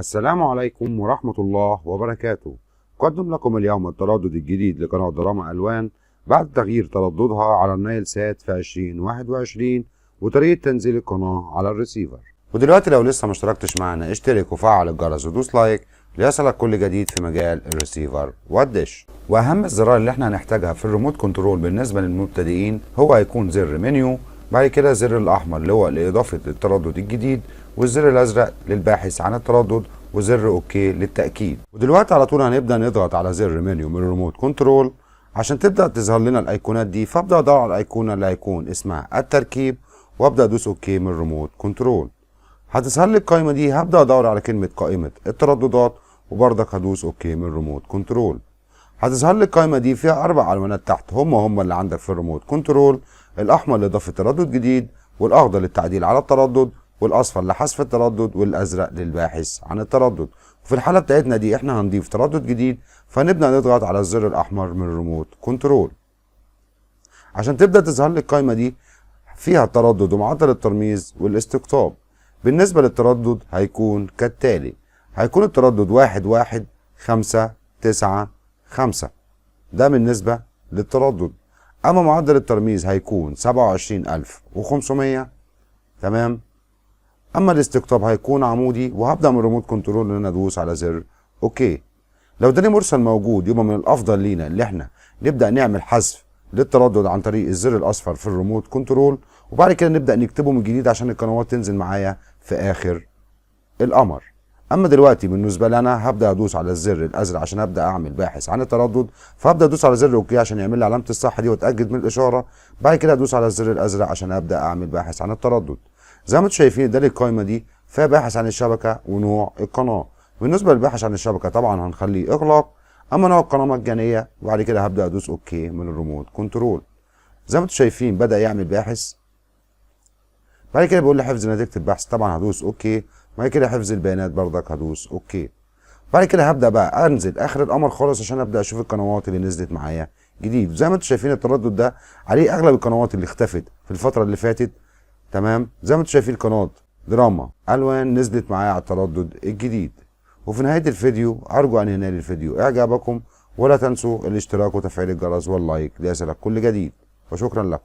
السلام عليكم ورحمة الله وبركاته. أقدم لكم اليوم التردد الجديد لقناة دراما ألوان بعد تغيير ترددها على النايل سات في 2021 وطريقة تنزيل القناة على الريسيفر. ودلوقتي لو لسه مشتركتش معنا اشترك وفعل الجرس ودوس لايك ليصلك كل جديد في مجال الريسيفر والدش. واهم الزرار اللي احنا هنحتاجها في الريموت كنترول بالنسبة للمبتدئين هو هيكون زر منيو، بعد كده زر الأحمر اللي هو لإضافة التردد الجديد، والزر الأزرق للباحث عن التردد، وزر أوكي للتأكيد. ودلوقتي على طول هنبدأ نضغط على زر منيو من الريموت كنترول عشان تبدأ تظهر لنا الأيقونات دي، فأبدأ أدور على الأيقونة اللي هيكون اسمها التركيب وأبدأ أدوس أوكي من الريموت كنترول. هتظهر لي القائمة دي، هبدأ أدور على كلمة قائمة الترددات وبرضك هدوس أوكي من الريموت كنترول. هتظهر لي القائمة دي فيها 4 علامات تحت هم اللي عندك في الريموت كنترول: الأحمر لإضافة تردد جديد، والأخضر للتعديل على التردد، والأصفر لحذف التردد، والأزرق للباحث عن التردد. وفي الحالة بتاعتنا دي احنا هنضيف تردد جديد، فنبدأ نضغط على الزر الأحمر من الريموت كنترول عشان تبدأ تظهر لي القائمة دي فيها التردد ومعدل الترميز والاستقطاب. بالنسبة للتردد هيكون كالتالي: هيكون التردد 11595، ده بالنسبة للتردد. أما معدل الترميز هيكون 27500، تمام. أما الاستقطاب هيكون عمودي، وهبدأ من الريموت كنترول إن أنا أدوس على زر أوكي. لو اداني مرسل موجود يبقى من الأفضل لينا اللي احنا نبدأ نعمل حذف للتردد عن طريق الزر الأصفر في الريموت كنترول، وبعد كده نبدأ نكتبه من جديد عشان القنوات تنزل معايا في آخر القمر. اما دلوقتي بالنسبه لي انا هبدا ادوس على الزر الازرق عشان ابدا اعمل باحث عن التردد، فهبدا ادوس على زر اوكي عشان يعمل لي علامه الصح دي واتاكد من الاشاره. بعد كده ادوس على الزر الازرق عشان ابدا اعمل باحث عن التردد. زي ما انتم شايفين ده القائمه دي فيها باحث عن الشبكه ونوع القناه. بالنسبه للباحث عن الشبكه طبعا هنخليه اغلاق، اما نوع القناه مجانيه. وبعد كده هبدا ادوس اوكي من الريموت كنترول. زي ما انتم شايفين بدا يعمل باحث. بعد كده بيقول لي حفظ نتيجه البحث، طبعا هدوس اوكي. بعد كده حفظ البيانات برضك هدوس اوكي. بعد كده هبدا بقى انزل اخر القمر خالص عشان ابدا اشوف القنوات اللي نزلت معايا جديد. زي ما انتم شايفين التردد ده عليه اغلب القنوات اللي اختفت في الفتره اللي فاتت، تمام. زي ما انتم شايفين قناه دراما الوان نزلت معايا على التردد الجديد. وفي نهايه الفيديو ارجو ان ينال الفيديو اعجابكم، ولا تنسوا الاشتراك وتفعيل الجرس واللايك ليصلك كل جديد، وشكرا لكم.